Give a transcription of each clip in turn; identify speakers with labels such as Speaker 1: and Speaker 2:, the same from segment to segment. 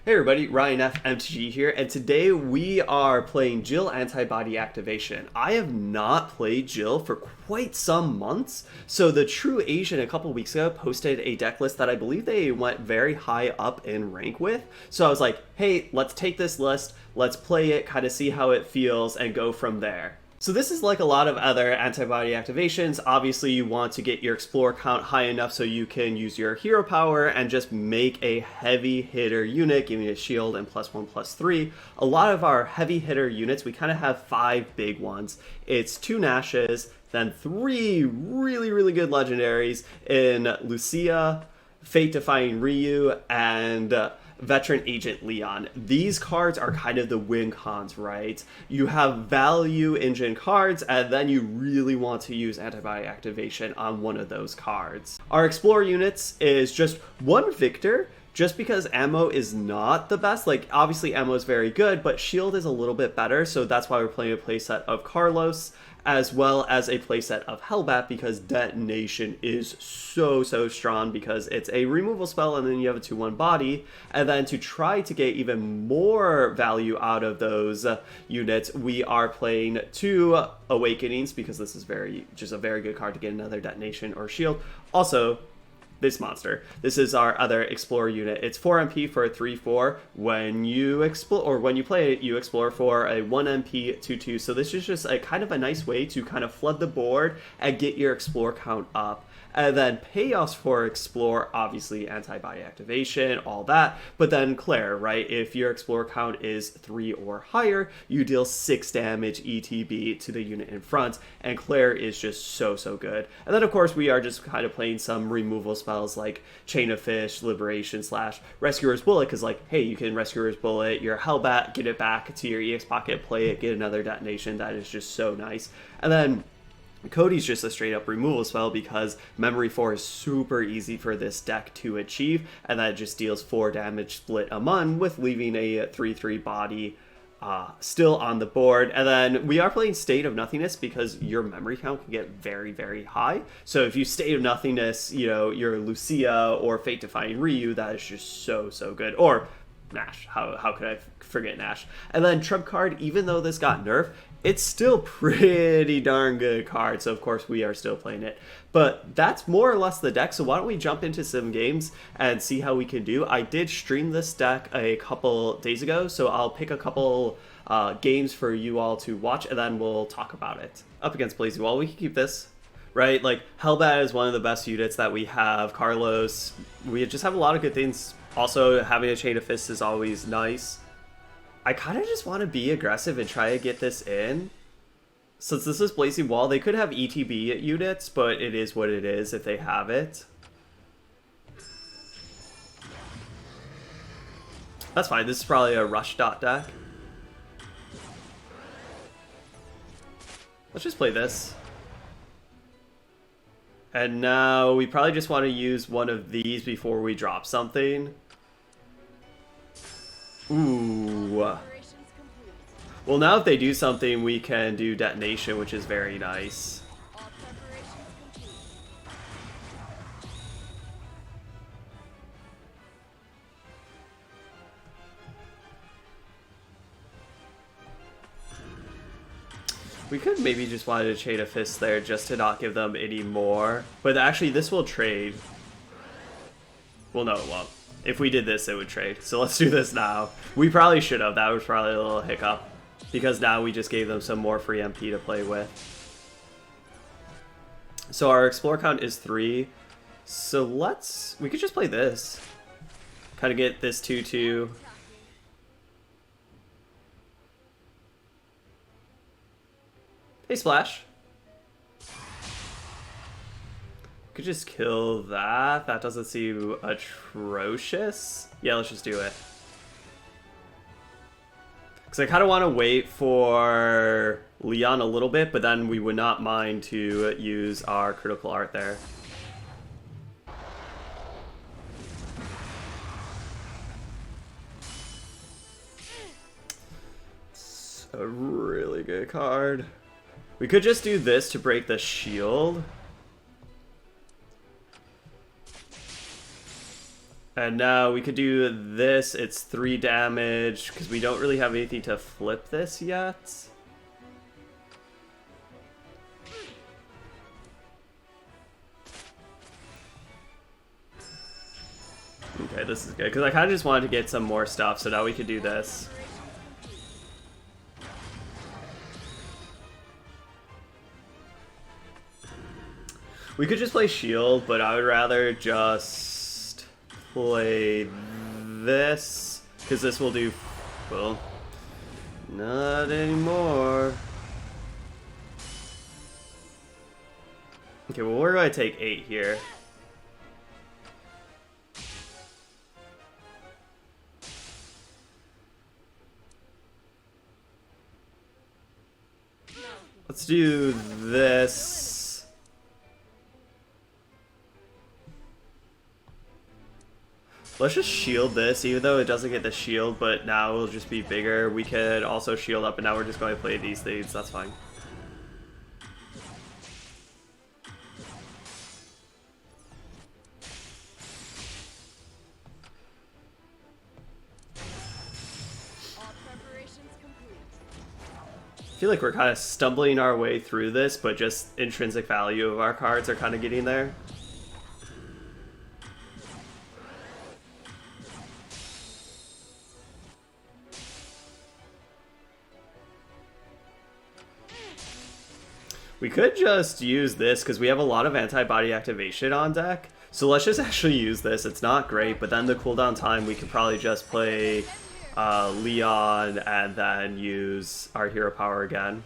Speaker 1: Hey everybody, Ryan F. MTG here, and today we are playing Jill Antibody Activation. I have not played Jill for quite some months, so the True Asian a couple weeks ago posted a deck list that I believe they went very high up in rank with. So I was like, hey, let's take this list, let's play it, kind of see how it feels, and go from there. So this is like a lot of other antibody activations. Obviously you want to get your explore count high enough so you can use your hero power and just make a heavy hitter unit, giving it shield and +1/+3. A lot of our heavy hitter units, we kind of have 5 big ones. It's 2 Nashes, then 3 really good legendaries in Lucia, Fate Defying Ryu, and Veteran Agent Leon. These cards are kind of the win cons, right? You have value engine cards, and then you really want to use antibody activation on one of those cards. Our Explore units is just 1 Victor, just because ammo is not the best. Like, obviously ammo is very good, but shield is a little bit better, so that's why we're playing a playset of Carlos, as well as a playset of Hellbat, because Detonation is so strong because it's a removal spell and then you have a 2/1 body. And then to try to get even more value out of those units, we are playing 2 Awakenings, because this is just a very good card to get another Detonation or shield. Also, this monster. This is our other Explorer unit. It's 4 MP for a 3/4. When you explore, or when you play it, you explore for a 1 MP 2/2. So this is just a kind of a nice way to kind of flood the board and get your explore count up. And then payoffs for explore, obviously antibody activation, all that. But then Claire, right? If your explore count is 3 or higher, you deal 6 damage ETB to the unit in front. And Claire is just so good. And then of course we are just kind of playing some removal spells like Chain of Fish, Liberation / Rescuer's Bullet, because like, hey, you can Rescuer's Bullet your Hellbat, get it back to your EX pocket, play it, get another Detonation. That is just so nice. And then Cody's just a straight up removal spell because Memory 4 is super easy for this deck to achieve, and that just deals 4 damage split among, with leaving a 3/3 body still on the board. And then we are playing State of Nothingness because your memory count can get very high. So if you State of Nothingness, you know, your Lucia or Fate Defying Ryu, that is just so good. Or Nash. How could I forget Nash? And then Trump card, even though this got nerfed, it's still pretty darn good card, so of course we are still playing it. But that's more or less the deck, so why don't we jump into some games and see how we can do. I did stream this deck a couple days ago, so I'll pick a couple games for you all to watch, and then we'll talk about it. Up against Blazy Wall, we can keep this, right? Like, Hellbat is one of the best units that we have. Carlos, we just have a lot of good things. Also, having a Chain of Fists is always nice. I kind of just want to be aggressive and try to get this in. Since this is Blazing Wall, they could have ETB units, but it is what it is if they have it. That's fine, this is probably a rush dot deck. Let's just play this. And now we probably just want to use one of these before we drop something. Ooh. Well, now if they do something, we can do Detonation, which is very nice. We could maybe just wanted to Chain of Fists there just to not give them any more. But actually, this will trade. Well, no, it won't. If we did this, it would trade. So let's do this now. We probably should have. That was probably a little hiccup. Because now we just gave them some more free MP to play with. So our Explore count is 3. So we could just play this. Kind of get this 2/2. Hey, Splash. Could just kill that. That doesn't seem atrocious. Yeah, let's just do it. Because I kind of want to wait for Leon a little bit, but then we would not mind to use our critical art there. It's a really good card. We could just do this to break the shield. And now we could do this. It's 3 damage because we don't really have anything to flip this yet. Okay, this is good because I kind of just wanted to get some more stuff, so now we could do this. We could just play shield, but I would rather just play this because this will do, well, not anymore. Okay, well, we're going to take 8 here. Let's do this. Let's just shield this, even though it doesn't get the shield, but now it'll just be bigger. We could also shield up, and now we're just going to play these things. That's fine. I feel like we're kind of stumbling our way through this, but just intrinsic value of our cards are kind of getting there. We could just use this because we have a lot of antibody activation on deck. So let's just actually use this. It's not great, but then the cooldown time we could probably just play Leon and then use our hero power again.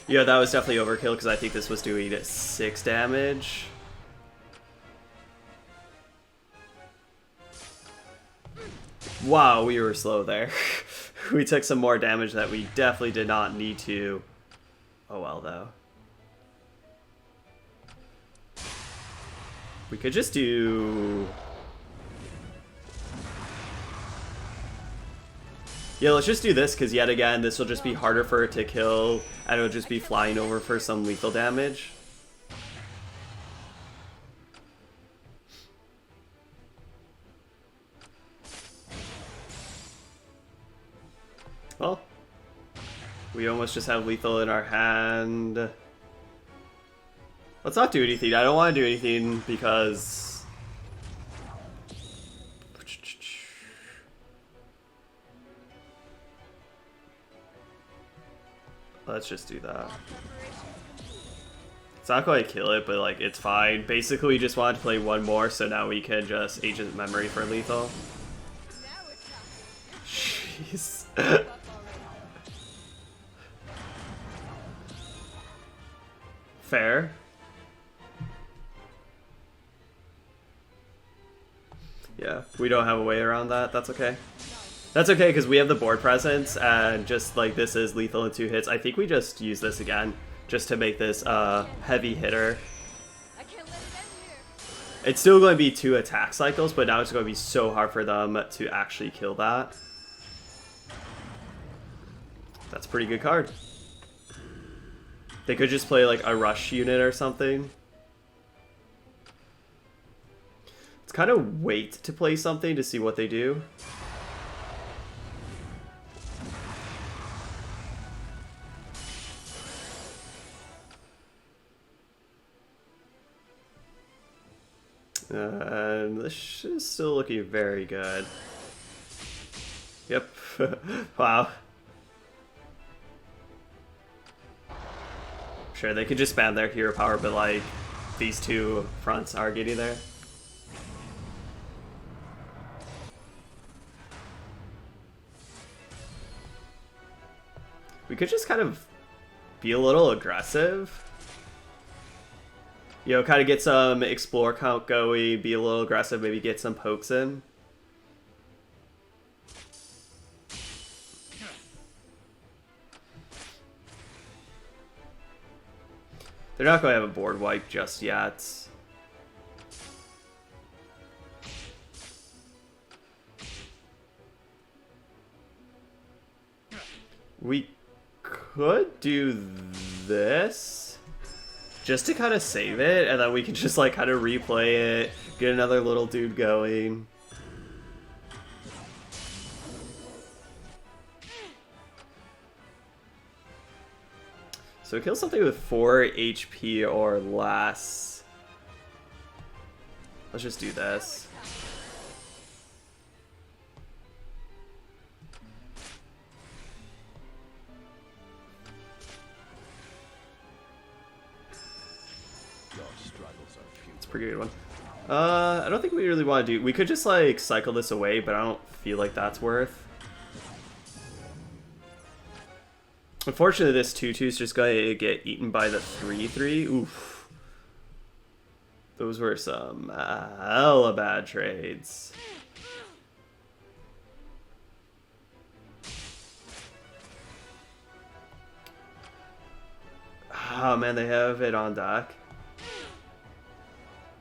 Speaker 1: Yeah, that was definitely overkill because I think this was doing 6 damage. Wow, we were slow there. We took some more damage that we definitely did not need to. Oh well, though. We could just do... Yeah, let's just do this, because yet again, this will just be harder for it to kill, and it'll just be flying over for some lethal damage. Well, we almost just have lethal in our hand. Let's not do anything. I don't want to do anything, because... Let's just do that. It's not going to kill it, but like it's fine. Basically, we just wanted to play one more, so now we can just agent memory for lethal. Jeez. Fair. Yeah, we don't have a way around that. That's okay. That's okay, because we have the board presence, and just like this is lethal in 2 hits. I think we just use this again, just to make this heavy hitter. It's still going to be 2 attack cycles, but now it's going to be so hard for them to actually kill that. That's a pretty good card. They could just play like a rush unit or something. It's kind of wait to play something to see what they do. And this is still looking very good. Yep. Wow. Sure, they could just spam their hero power, but like these 2 fronts are getting there. We could just kind of be a little aggressive. You know, kind of get some explore count going, be a little aggressive, maybe get some pokes in. They're not going to have a board wipe just yet. We could do this just to kind of save it, and then we can just like kind of replay it, get another little dude going. So kill something with 4 HP or less. Let's just do this. It's a pretty good one. I don't think we really want to do... We could just like cycle this away, but I don't feel like that's worth. Unfortunately, this 2/2 is just going to get eaten by the 3/3. Oof. Those were some hella bad trades. Oh man, they have it on deck.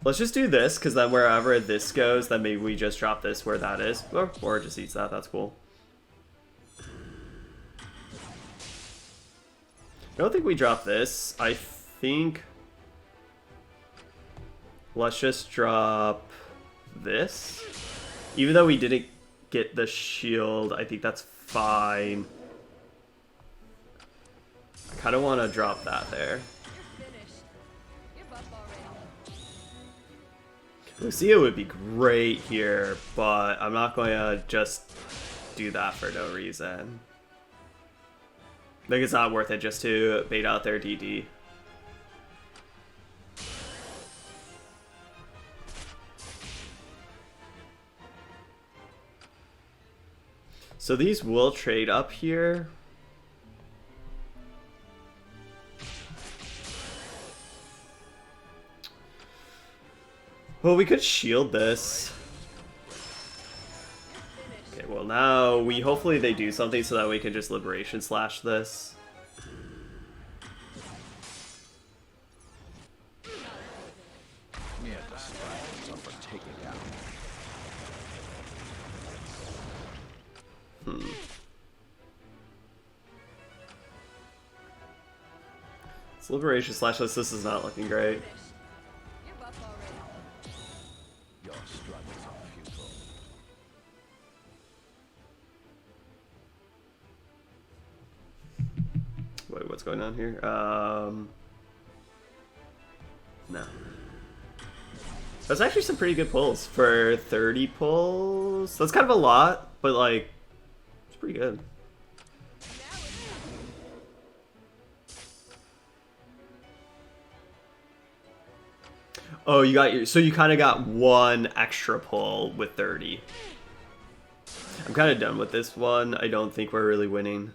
Speaker 1: Let's just do this, because then wherever this goes, then maybe we just drop this where that is. Or it just eats that, that's cool. I don't think we drop this. I think... Let's just drop this. Even though we didn't get the shield, I think that's fine. I kind of want to drop that there. Lucia would be great here, but I'm not going to just do that for no reason. I think it's not worth it just to bait out their DD. So these will trade up here. Well, we could shield this. Okay, well now hopefully they do something so that we can just liberation slash this. It's liberation slash this. This is not looking great. Wait, what's going on here? No. That's actually some pretty good pulls for 30 pulls. That's kind of a lot, but like, it's pretty good. Oh, you got your, so you kind of got one extra pull with 30. I'm kind of done with this one. I don't think we're really winning.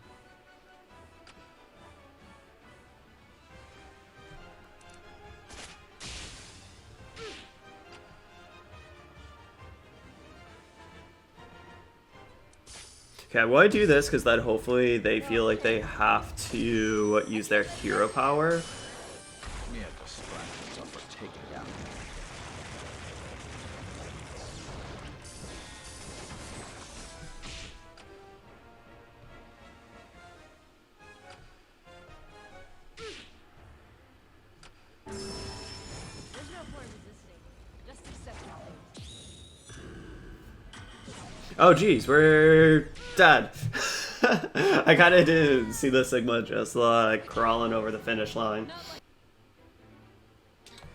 Speaker 1: Okay, I want to do this because then hopefully they feel like they have to use their hero power. Oh geez, we're dead. I kind of did see the Sigma just like crawling over the finish line.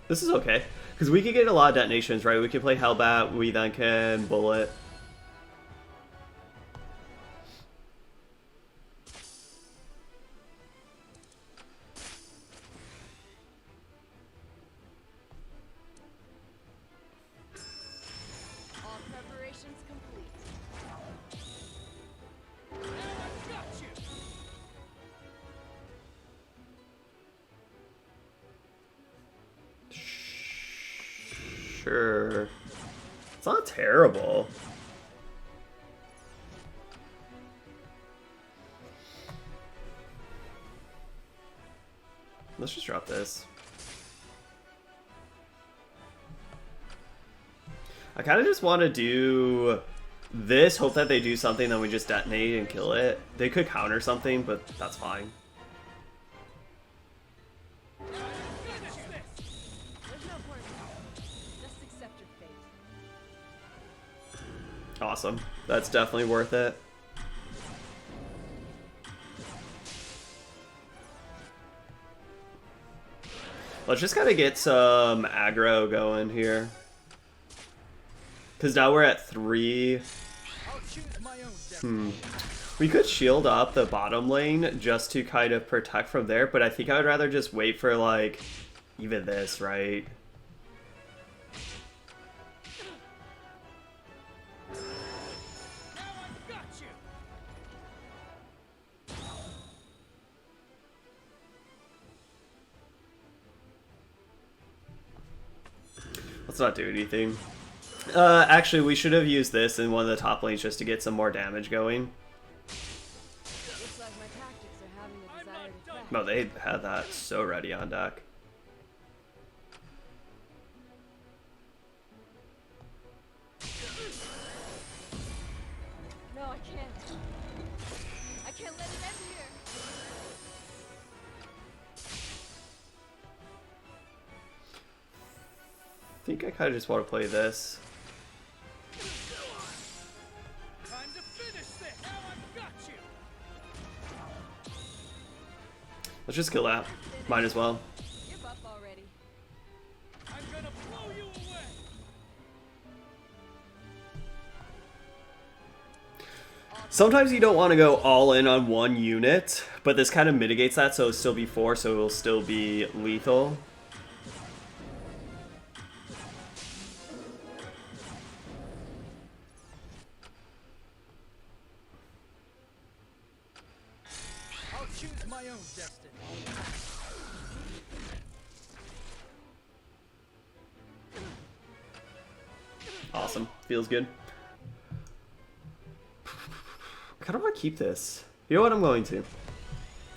Speaker 1: This is okay, because we can get a lot of detonations, right? We can play Hellbat, we then can bullet. Sure. It's not terrible. Let's just drop this. I kind of just want to do this, hope that they do something, then we just detonate and kill it. They could counter something, but that's fine. Awesome. That's definitely worth it. Let's just gotta get some aggro going here. Because now we're at 3. We could shield up the bottom lane just to kind of protect from there, but I think I would rather just wait for, like, even this, right? Let's not do anything. Actually, we should have used this in one of the top lanes just to get some more damage going.
Speaker 2: Looks like my tactics are having the desired effect.
Speaker 1: No, they had that so ready on deck.
Speaker 2: No, I can't. I can't let it end here.
Speaker 1: I think I kind of just want to play this.
Speaker 3: Time to finish this. Now I've got you.
Speaker 1: Let's just kill that. Might as well.
Speaker 2: Give up already.
Speaker 3: I'm gonna blow you away.
Speaker 1: Sometimes you don't want to go all in on one unit, but this kind of mitigates that, so it'll still be 4, so it'll still be lethal.
Speaker 3: I'll choose my own destiny.
Speaker 1: Awesome. Feels good. I kind of want to keep this. You know what? I'm going to.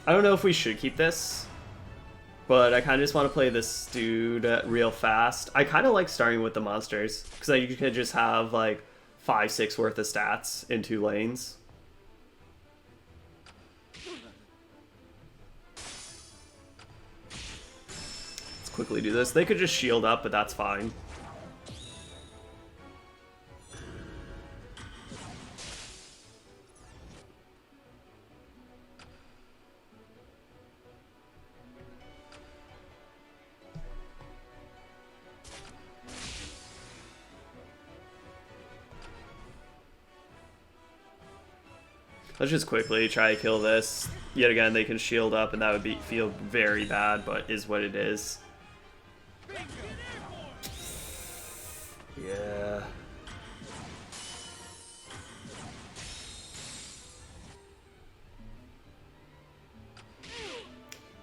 Speaker 1: I don't know if we should keep this, but I kind of just want to play this dude real fast. I kind of like starting with the monsters, because you could just have like 5-6 worth of stats in 2 lanes. Let's quickly do this. They could just shield up, but that's fine. Let's just quickly try to kill this. Yet again, they can shield up, and that would feel very bad, but is what it is. Yeah.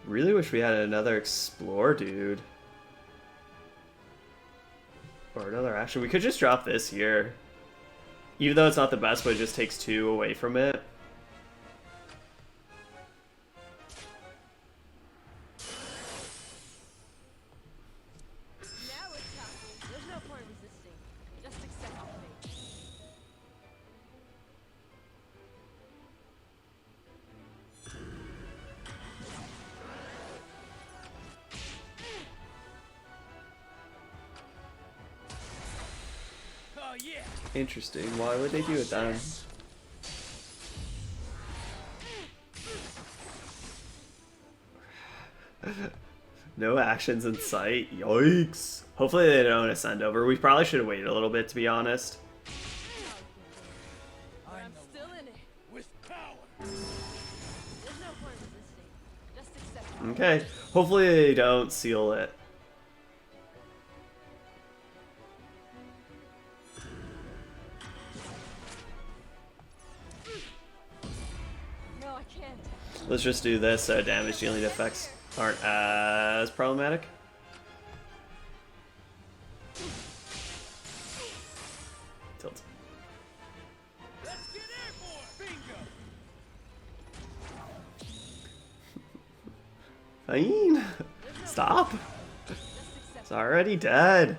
Speaker 1: Really wish we had another explore, dude. Or another action. We could just drop this here. Even though it's not the best, but it just takes 2 away from it.
Speaker 2: Now it's time. There's no point resisting. Just accept your fate.
Speaker 3: Oh yeah.
Speaker 1: Interesting. Why would they do it then? No actions in sight. Yikes. Hopefully they don't ascend over. We probably should have waited a little bit, to be honest.
Speaker 2: I'm still in it.
Speaker 3: With power.
Speaker 2: There's no point resisting. Just accept your
Speaker 1: Okay. Hopefully they don't seal it.
Speaker 2: No, I can't.
Speaker 1: Let's just do this so damage dealing effects aren't as problematic. Tilt.
Speaker 3: Let's get airborne. Bingo.
Speaker 1: Fine. Stop.
Speaker 2: Just accept.
Speaker 1: It's already dead.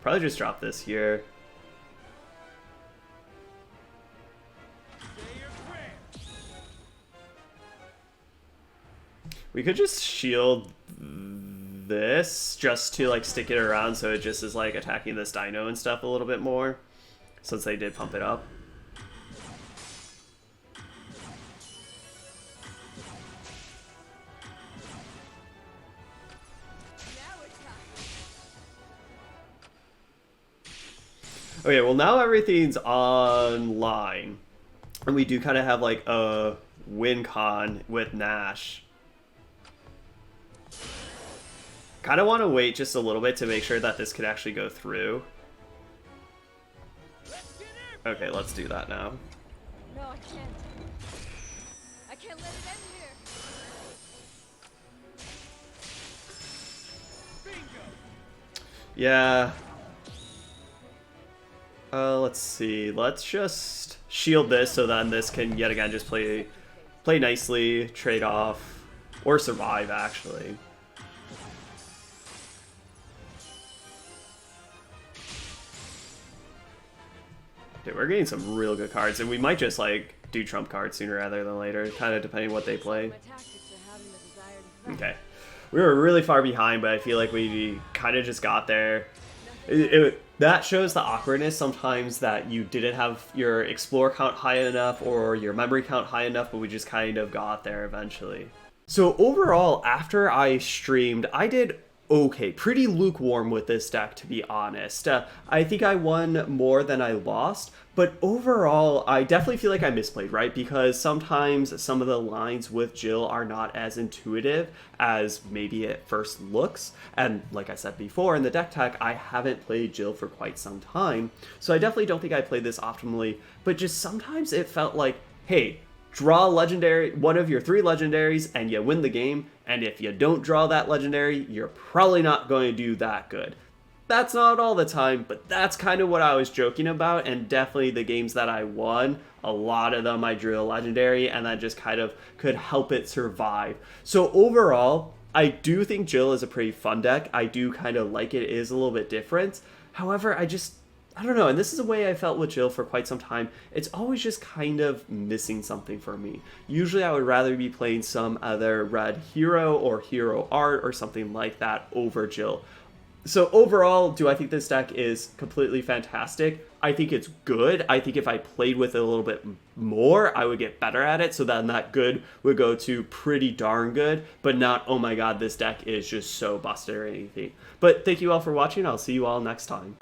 Speaker 1: Probably just drop this here. We could just shield this just to like stick it around so it just is like attacking this dino and stuff a little bit more, since they did pump it up. Okay, well now everything's online. And we do kind of have like a win con with Nash. Kind of want to wait just a little bit to make sure that this could actually go through. Okay, let's do that now.
Speaker 2: No, I can't. I can't let it end here.
Speaker 1: Yeah. Let's see. Let's just shield this so then this can yet again just play nicely, trade off, or survive actually. Okay, we're getting some real good cards, and we might just like do trump cards sooner rather than later, kind of depending what they play.
Speaker 2: My tactics are having the desired effect.
Speaker 1: Okay. We were really far behind, but I feel like we kind of just got there. That shows the awkwardness sometimes that you didn't have your explore count high enough or your memory count high enough, but we just kind of got there eventually. So overall, after I streamed, I did okay, pretty lukewarm with this deck, to be honest. I think I won more than I lost, but overall, I definitely feel like I misplayed, right? Because sometimes some of the lines with Jill are not as intuitive as maybe it first looks. And like I said before, in the deck tech, I haven't played Jill for quite some time, so I definitely don't think I played this optimally, but just sometimes it felt like, hey, draw legendary, one of your 3 legendaries, and you win the game. And if you don't draw that legendary, you're probably not going to do that good. That's not all the time, but that's kind of what I was joking about. And definitely the games that I won, a lot of them I drew a legendary, and that just kind of could help it survive. So overall, I do think Jill is a pretty fun deck. I do kind of like it. It is a little bit different. However, I don't know, and this is a way I felt with Jill for quite some time. It's always just kind of missing something for me. Usually I would rather be playing some other red hero or hero art or something like that over Jill. So overall, do I think this deck is completely fantastic? I think it's good. I think if I played with it a little bit more, I would get better at it. So then that good would go to pretty darn good, but not, oh my god, this deck is just so busted or anything. But thank you all for watching. I'll see you all next time.